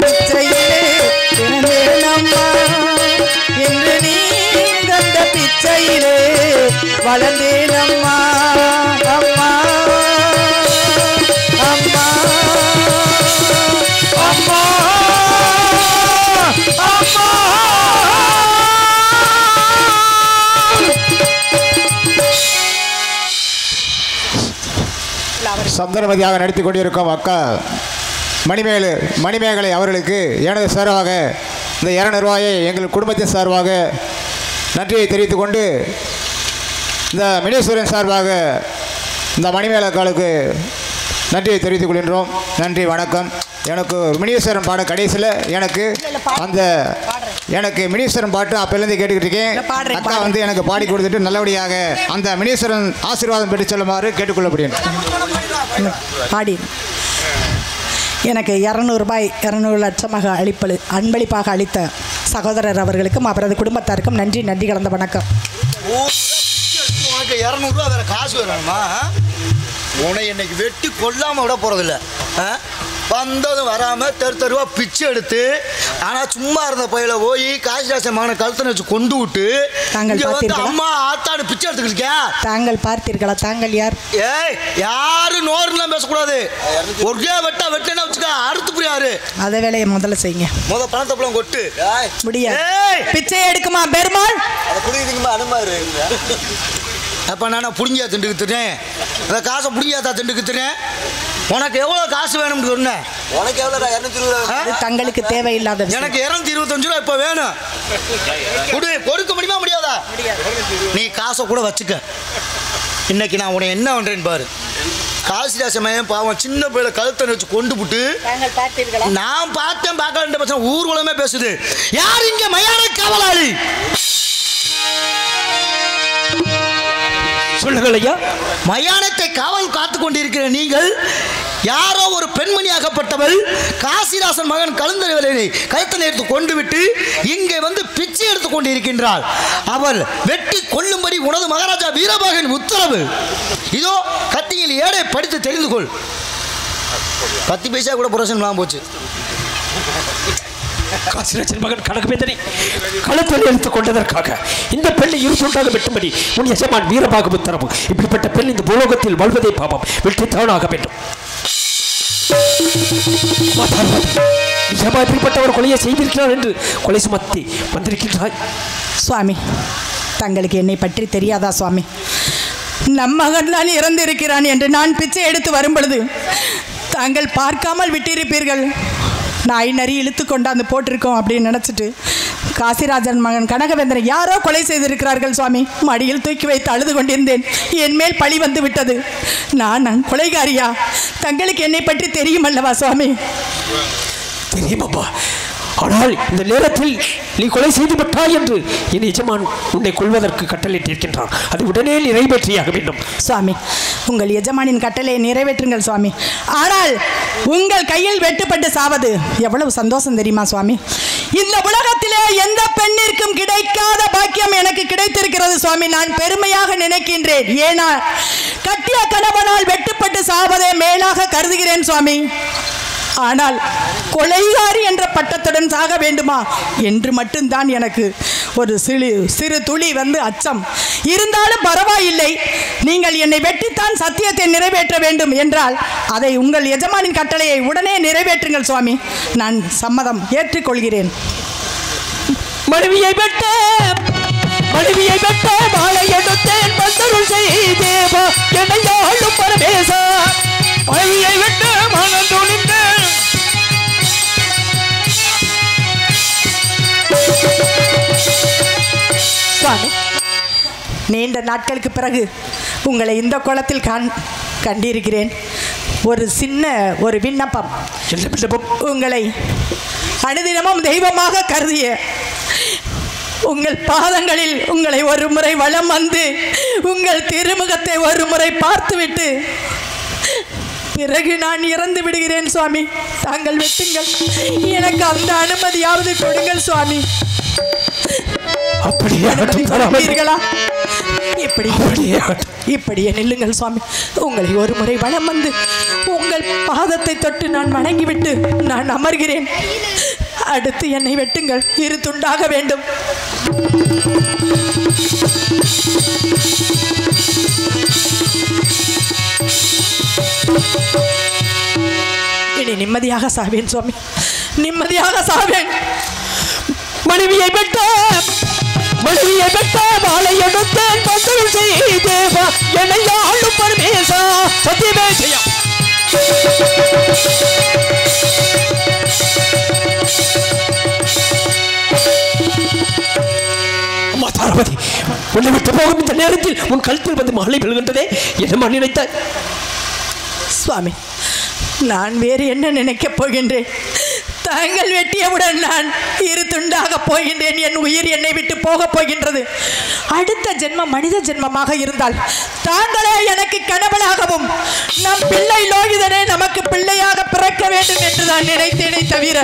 பிச்சையிலே பிறந்தேன் அம்மா. இன்று நீ தந்த பிச்சையிலே வளர்ந்தேன் அம்மா. அம்மா அம்மா அம்மா அம்மா. சந்தர்மதியாக நடித்துக் கொண்டிருக்கும் அக்கா மணிமேகலை அவர்களுக்கு எனது சார்பாக இந்த 200 ரூபாயை எங்கள் குடும்பத்தின் சார்பாக நன்றியை தெரிவித்துக் கொண்டு, இந்த மினேஸ்வரன் சார்பாக இந்த மணிமேகலைக்கு நன்றியை தெரிவித்துக் கொள்கின்றோம். நன்றி, வணக்கம். எனக்கு மினேஸ்வரன் பாட கடைசியில் எனக்கு அந்த எனக்கு மினீஸ்வரன் பாட்டு அப்போலேருந்து கேட்டுக்கிட்டு இருக்கேன். அக்கா வந்து எனக்கு பாடி கொடுத்துட்டு நல்லபடியாக அந்த மினீஸ்வரன் ஆசீர்வாதம் பெற்று செல்லுமாறு கேட்டுக்கொள்ளப்படுகிறேன். பாடி எனக்கு 200 ரூபாய் 200 லட்சமாக அன்பளிப்பாக அளித்த சகோதரர் அவர்களுக்கும் அவரது குடும்பத்தாருக்கும் நன்றி கலந்த வணக்கம். உனக்கு 200 ரூபா வேற காசு வேணுமா? உன்னை இன்னைக்கு வெட்டி கொல்லாமல் விட போகிறதில்ல. வந்ததும் வராமல் தெருவா பிச்சை எடுத்து ஆனால் சும்மா இருந்த பையில போய் காசிராசன் மகனை கழுத்தனை வச்சு கொண்டு விட்டு அம்மா ஆத்தாடு பிச்சை எடுத்துக்கிட்டியா? தாங்கள் பார்த்தீர்களா? தாங்கள் யார்? ஏய் யாரும் நோருலாம் பேசக்கூடாது. ஒரே வெட்டினா வச்சுக்க அறுத்து புரியாரு. அதை வேலையை முதல்ல செய்யுங்க. பணத்தை பழம் கொட்டு முடியாது. பிச்சை எடுக்குமா பெருமாள்? அதை புரியுதுங்கம்மா அனுமாரு. அப்போ நான் புடிங்கியா திண்டுக்குத்துறேன். அந்த காசை புடிங்கியாத்தா திண்டுக்குத்துறேன். உனக்கு எவ்வளோ காசு வேணும்னு சொன்னேன். உனக்கு எவ்வளோ? 220 தங்களுக்கு தேவையில்லாத. எனக்கு 225 ரூபா இப்போ வேணும். கொடுக்க முடியுமா முடியாதா? நீ காசை கூட வச்சுக்க. இன்னைக்கு நான் உன்னை என்ன பண்ணுறேன்னு பாரு. காசிராசமயம் பாவம் சின்ன பிள்ளை கழுத்தனை வச்சு கொண்டு விட்டு நான் பார்த்தேன் பார்க்க பட்சம் ஊர்வலமே பேசுது. யார் இங்க மயான காவலாளி? சொல்லுங்கள் ஐயா. மயானத்தை காவல் காத்து கொண்டிருக்கிற நீங்கள் யாரோ ஒரு பெண்மணியாகப்பட்டவள் காசிராசன் மகன் கழுந்தறிவலை கழுத்தனை எடுத்து கொண்டு விட்டு இங்கே வந்து பிச்சை எடுத்து கொண்டிருக்கின்றாள். அவள் வெட்டி கொள்ளும்படி உனது மகாராஜா வீரபாகன் உத்தரவு. இதோ கத்தியில் ஏடை படித்து தெரிந்து கொள். 10 பைசா கூட புரோசனம் போச்சு. காசிராஜன் மகன் கனகவேந்தனை களத்தில் எடுத்துக் கொண்டதற்காக இந்த பெண்ணை இருசுண்டாக வெட்டும்படி உன் எஜமான் வீரபாக உத்தரவு. இப்படிப்பட்ட பெண் இந்த பூலோகத்தில் வாழ்வதே பாவம். வெற்றித்தானாக வேண்டும். இப்படிப்பட்ட ஒரு கொலையை செய்திருக்கிறார் என்று கொலை சுமத்தி வந்திருக்கின்றாய். சுவாமி, தங்களுக்கு என்னை பற்றி தெரியாதா சுவாமி? நம் மகன் தான் இறந்திருக்கிறான் என்று நான் பிச்சை எடுத்து வரும் பொழுது தாங்கள் பார்க்காமல் விட்டிருப்பீர்கள். நாய் நரி இழுத்து கொண்டாந்து போட்டிருக்கோம் அப்படின்னு நினச்சிட்டு காசிராஜன் மகன் கனகவேந்தனை யாரோ கொலை செய்திருக்கிறார்கள் சுவாமி. மடியில் தூக்கி வைத்து அழுது கொண்டிருந்தேன். என் மேல் பழி வந்து விட்டது. நான் கொலைகாரியா? தங்களுக்கு என்னை பற்றி தெரியும் அல்லவா சுவாமி? தெரியுமாப்பா. ஆனால் இந்த நேரத்தில் நீ கொலை செய்து விட்டாய் என்று என் எஜமான் உன்னை கொள்வதற்கு கட்டளையிட்டிருக்கின்றான். அது உடனே நிறைவேற்றியாக வேண்டும். சுவாமி, உங்கள் எஜமானின் கட்டளையை நிறைவேற்றுங்கள் சுவாமி. ஆனால் உங்கள் கையில் வெட்டுப்பட்டு சாவது எவ்வளவு சந்தோஷம் தெரியுமா சுவாமி? இந்த உலகத்திலே எந்த பெண்ணிற்கும் கிடைக்காத பாக்கியம் எனக்கு கிடைத்திருக்கிறது சுவாமி. நான் பெருமையாக நினைக்கின்றேன். ஏனா கட்டிய கணவனால் வெட்டுப்பட்டு சாவதே மேலாக கருதுகிறேன் சுவாமி. ஆனால் கொலைகாரி என்ற பட்டத்துடன் சாக வேண்டுமா என்று மட்டும்தான் எனக்கு ஒரு சிறு துளி வந்து அச்சம். இருந்தாலும் பரவாயில்லை. நீங்கள் என்னை வெட்டித்தான் சத்தியத்தை நிறைவேற்ற வேண்டும் என்றால் அதை உங்கள் எஜமானின் கட்டளையை உடனே நிறைவேற்றுங்கள் சுவாமி. நான் சம்மதம் ஏற்றுக்கொள்கிறேன். மனைவியை வெட்ட வாழை எடுத்தேன் பந்தருள் செய்தேவா என்னை ஆளும் பரமேசா. மனைவியை வெட்ட மனம் துணிந்தேன். சுவாமி, நீண்ட நாட்களுக்கு பிறகு உங்களை இந்த கோலத்தில் கண்டிருக்கிறேன். ஒரு விண்ணப்பம். உங்களை அனுதினமும் தெய்வமாக கருதிய உங்கள் பாதங்களில் உங்களை ஒரு முறை வலம் வந்து உங்கள் திருமுகத்தை ஒரு முறை பார்த்துவிட்டு பிறகு நான் இறந்து விடுகிறேன் சுவாமி. தாங்கள் வெட்டுங்கள். எனக்கு அந்த அனுமதியாவது கொடுங்கள் சுவாமி. அப்படியா? இப்படியே நில்லுங்கள் சுவாமி. உங்களை ஒரு முறை வலம் வந்து உங்கள் பாதத்தை தொட்டு நான் வணங்கிவிட்டு நான் அமர்கிறேன். அடுத்து என்னை வெட்டுங்கள். இரு துண்டாக வேண்டும். இனி நிம்மதியாக சாவேன் சுவாமி. நிம்மதியாக சாவேன். மனைவியை வெட்ட வாழை எடுத்தேன் பந்தருள் செய்தேவா என்னை ஆளும் பரமேசா. சத்தியமே செய்யும். அம்மா தாராபதி, உன்னை விட்டு போகும் இந்த நேரத்தில் உன் கழுத்தில் வந்து மாலை விழுகின்றதே. என்னமா நினைத்தாய்? சுவாமி, நான் வேறு என்ன நினைக்கப் போகின்றேன்? தாங்கள் வெட்டியவுடன் நான் இரு துண்டாக போகின்றேன். என் உயிர் என்னை விட்டு போக போகின்றது. அடுத்த ஜென்மம் மனித ஜென்மமாக இருந்தால் தாங்களே எனக்கு கணவனாகவும் நம் பிள்ளை லோகிதனே நமக்கு பிள்ளையாக பிறக்க வேண்டும் என்று நான் நினைத்தேனே தவிர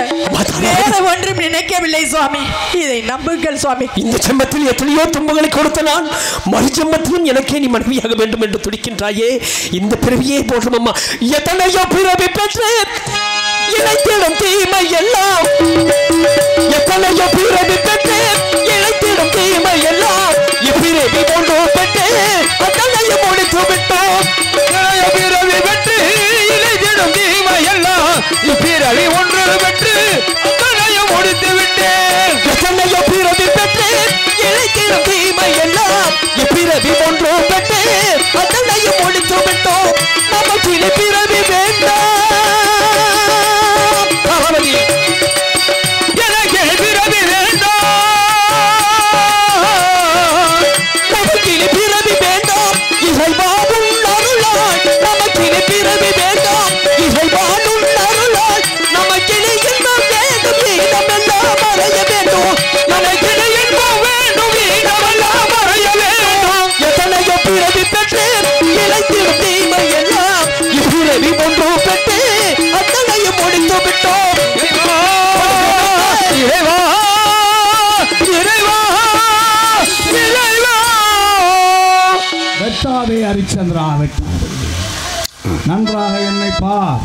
வேற ஒன்றும் நினைக்கவில்லை சுவாமி. இதை நம்புங்கள் சுவாமி. இந்த ஜென்மத்தில் எத்தனையோ துன்பங்களை கொடுத்த நான் மறு ஜென்மத்திலும் எனக்கே நீ மனைவியாக வேண்டும் என்று துடிக்கின்றாயே. இந்த பிறவியே போற்றும் அம்மா. எத்தனையோ பிறவி பெற்று இழைத்திடும் தீமை எல்லாம், எத்தனையோ பிறவி பெற்று இழைத்திடும் தீமை எல்லாம் இப்பிறவி ஒன்று பெற்று அத்தனையும் முடித்து விட்டோம். பிறவி பெற்று இழைத்திடும் தீமை எல்லாம் இப்பிறவி ஒன்று பெற்று அத்தனையும் முடித்து விட்டேன். எத்தனையோ பிறவி பெற்று இழைத்திடும் தீமை எல்லாம் இப்பிறவி ஒன்று பெற்று அத்தனையும் முடித்து விட்டோம். நமக்கு இனி பிறவி வேண்டாம். எனக்கு பிறவி வேண்டாம். நமக்கு இனி பிறவி வேண்டாம். இசைவாடும் அருளாய் நமக்கு இனி பிறவி வேண்டாம். இசைவாடும் அருளாய் நமக்கு இனி இன்பம் வேண்டும். இடமெல்லாம் மறைய வேண்டும். நமக்கு இனி இன்பம் வேண்டும். இடமெல்லாம் மறைய வேண்டும். எத்தனையோ பிறவி பெற்று இழைத்திடும் தீமை எல்லாம் இப்பிறவி ஒன்று பெற்று அத்தனையும் முடித்து விட்டோம். இறைவா இறைவா இறைவா. வெட்டாதே ஹரிச்சந்திரா, வெட்டாதே. நன்றாக என்னை பார்.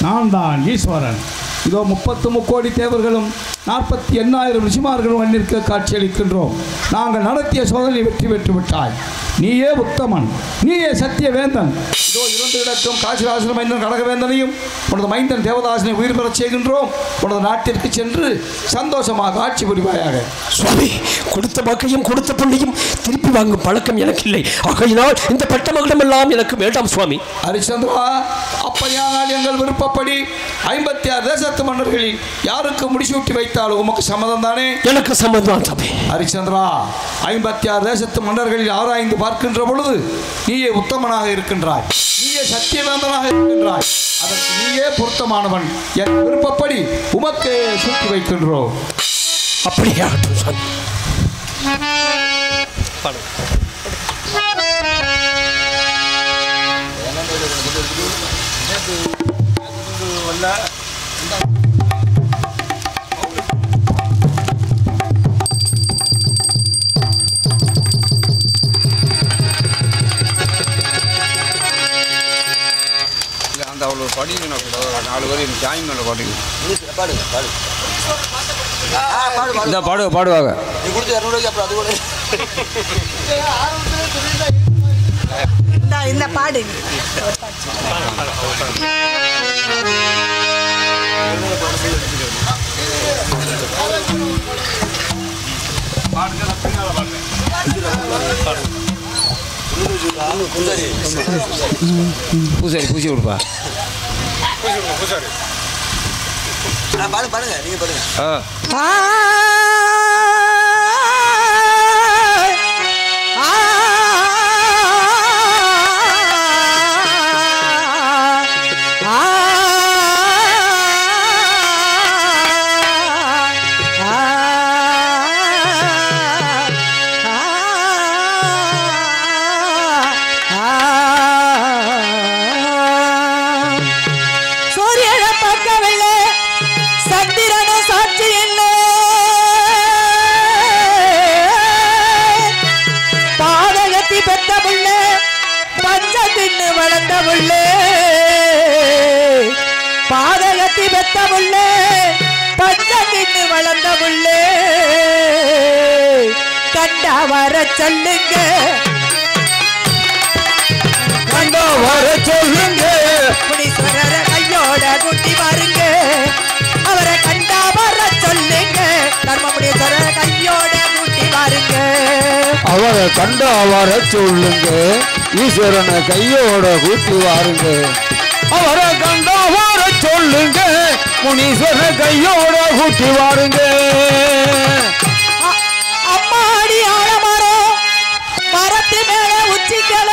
நான் தான் ஈஸ்வரன். இதோ 30 கோடி தேவர்களும் 48,000 ரிஷிமார்களும் மண்ணிற்கு காட்சியளிக்கின்றோம். நாங்கள் நடத்திய சோதனை வெற்றி பெற்று விட்டாய். நீயே உத்தமன், நீயே சத்திய வேந்தன். இதோ இறந்து கிடக்கும் காசிராசன மைந்தன் கடகவேந்தனையும் உனது மைந்தன் தேவதாசனை உயிர் பெறச் செய்கின்றோம். உனது நாட்டிற்கு சென்று சந்தோஷமாக ஆட்சி புரிவாயாக. சுவாமி, கொடுத்த வாக்கையும் கொடுத்த பொண்ணையும் திருப்பி வாங்கும் பழக்கம் எனக்கு இல்லை. ஆகையினால் இந்த பட்ட மகளிடமெல்லாம் எனக்கு வேண்டாம் சுவாமி. ஹரிச்சந்திரா, அப்படியானால் எங்கள் விருப்பப்படி 56 தேசத்து மன்னர்களில் யாருக்கு முடிசூட்டி வைத்தாலும் உமக்கு சம்மதம் தானே? எனக்கு சம்மதம் தம்பி. ஹரிச்சந்திரா, 56 தேசத்து மன்னர்களில் ஆராய்ந்து பார்க்கின்ற பொழுது நீயே உத்தமனாக இருக்கின்றாய், நீயே சத்தியவேந்தனாக இருக்கின்றாய். அதற்கு நீயே பொருத்தமானவன். என் விருப்பப்படி உமக்கு சூட்டி வைக்கின்றோம். அப்படியே ஆகட்டும் சுவாமி. அந்த அவ்வளோ படிக்கணும் கூட 4 பேர் எனக்கு ஜாயின் பண்ண பாடுங்க. இந்த பாடுவாங்க. நீ கொடுத்து 200 அப்புறம் அது கூட இந்த பாடு பூசாரி பூசி கொடுப்பா. பாடுங்க, நீங்க பாடுங்க. பாதகத்தி பெத்த புள்ளே பச்சை வளர்ந்த புள்ளே கண்டா வர சொல்லுங்க, கண்டா வர சொல்லுங்க. முனீஸ்வரரை கையோட கூட்டி பாருங்க, அவரை கண்டா வர சொல்லுங்க. தர்மமுனீஸ்வரரை கையோட கூட்டி பாருங்க, அவரை கண்டா வர சொல்லுங்க. ஈஸ்வரனை கையோட கூட்டி வாருங்க. அவரை கண்டா வர சொல்லுங்க. முனீஸ்வரனை கையோட கூட்டி வாருங்க. அம்மாடி ஆழமரம் மரத்து மேல உச்சிக்கல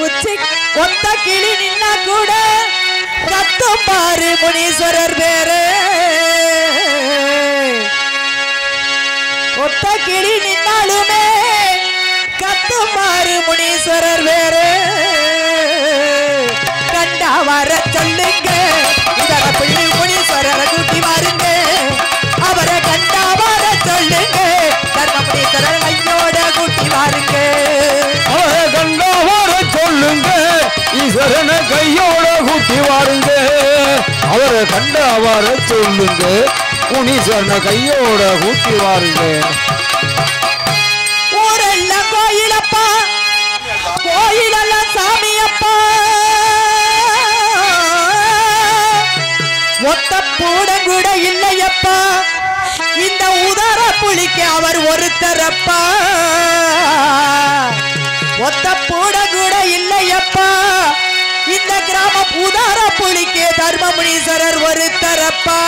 உச்சி ஒத்த கிளி நின்னா கூட கத்தும் பாரு முனீஸ்வரர் பேரு. ஒத்த கிளி நின்னாலுமே கத்தும் பாரு முனீஸ்வரர் பேரு. கண்டா வர சொல்லுங்க இதர பிள்ளை முனீஸ்வரரை கூட்டி வாருங்க. அவரை கண்டா வர சொல்லுங்க தர்மமுனீஸ்வரர் கையோட கூட்டி வாருங்க. அவரை கண்டா வர சொல்லுங்க ஈஸ்வரனை கையோட கூட்டி வாருங்க. அவரை கண்டா வர சொல்லுங்க முனீஸ்வரனை கையோட கூட்டி வாருங்க. ஊரெல்லாம் கோயிலப்பா கோயிலெல்லாம் சாமியப்பா. ஒத்த பூட கூட இல்லையப்பா இந்த உதர புலிக்கு அவர் ஒருத்தரப்பா. ஒத்த பூட கூட இல்லையப்பா இந்த கிராம உதார புலிக்கு தர்மமுனீஸ்வரர் ஒருத்தரப்பா.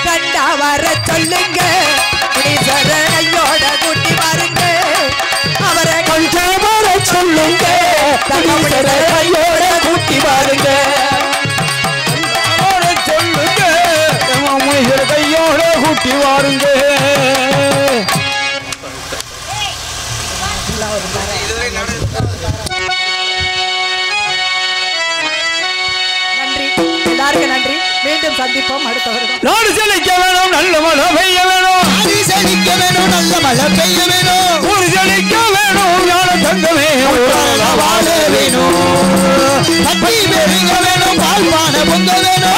கண்டா வர சொல்லுங்க முனீஸ்வரர் கையோட கூட்டி வாருங்க. அவரை கண்டா வர சொல்லுங்க தர்மமுனீஸ்வரர் கையோட கூட்டி வாருங்க. சொல்லுங்க முனீஸ்வரர் கையோட கூட்டி வாருங்க. நன்றி, எல்லாருக்கும் நன்றி. மீண்டும் சந்திப்போம் அடுத்த வருடம். நாடு செழிக்க வேணும், நல்ல மழை பெய்ய வேணும். நாடு செழிக்க வேணும், நல்ல மழை பெய்ய வேணும். ஊர் செழிக்க வேணும், ஞான தங்கமே வாழ வேணும். பட்டி பெருக வேணும், பால்பான பொங்க வேணும்.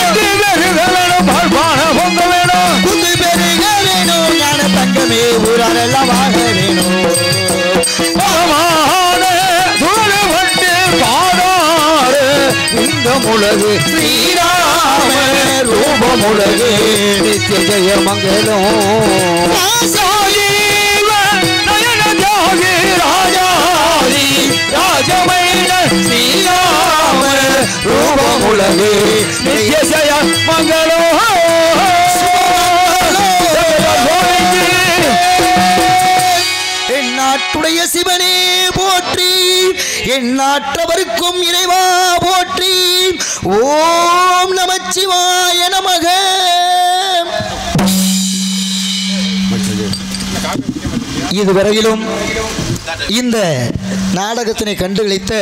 வேணும், பால்பான பொங்க வேணும். புது பெருக வேணும், ஞான தங்கமே ஊராரெல்லாம் வாழ வேணும். சுழவட்டு பாடாறு இந்த முழகு ஸ்ரீராம ரூபமுழகு நித்திய ஜெயமங்கலம். நயன ஜாகி ராஜாதி ராஜமைன ஸ்ரீராம ரூபமுழகு நித்திய ஜெயமங்கலம். எந்நாட்டுடைய சிவனே போற்றி, எந்நாட்டவருக்கும் இறைவா போற்றி. ஓம் நமச்சிவாய நமக. இதுவரையிலும் இந்த நாடகத்தினை கண்டுகளித்த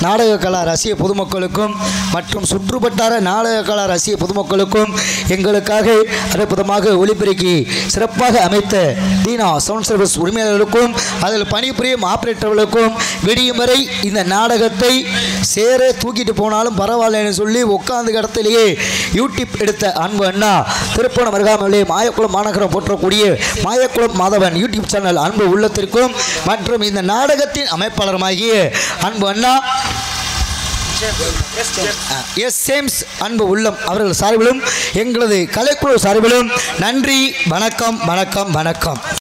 நாடக கலா ரசிக பொதுமக்களுக்கும் மற்றும் சுற்றுவட்டார நாடக கலா ரசிக பொதுமக்களுக்கும் எங்களுக்காக அற்புதமாக ஒளிபெருக்கி சிறப்பாக அமைத்த தீனா சவுண்ட் சர்வீஸ் உரிமையாளர்களுக்கும் அதில் பணிபுரியும் ஆபரேட்டர்களுக்கும் விடியும் வரை இந்த நாடகத்தை சேர தூக்கிட்டு போனாலும் பரவாயில்லைன்னு சொல்லி உட்காந்து இடத்திலேயே யூடியூப் எடுத்த அன்பு அண்ணா திருப்பணம் அருகாமலே மாயக்குளம் மாநகரம் போற்றக்கூடிய மாயக்குளம் மாதவன் யூடியூப் சேனல் அன்பு உள்ளத்திற்கும் மற்றும் இந்த நாடகத்தின் அமைப்பாளருமாகிய அன்பு அண்ணா எஸ் அன்பு உள்ளம் அவர்கள் சார்பிலும் எங்களது கலைக்குழு சார்பிலும் நன்றி. வணக்கம் வணக்கம் வணக்கம்.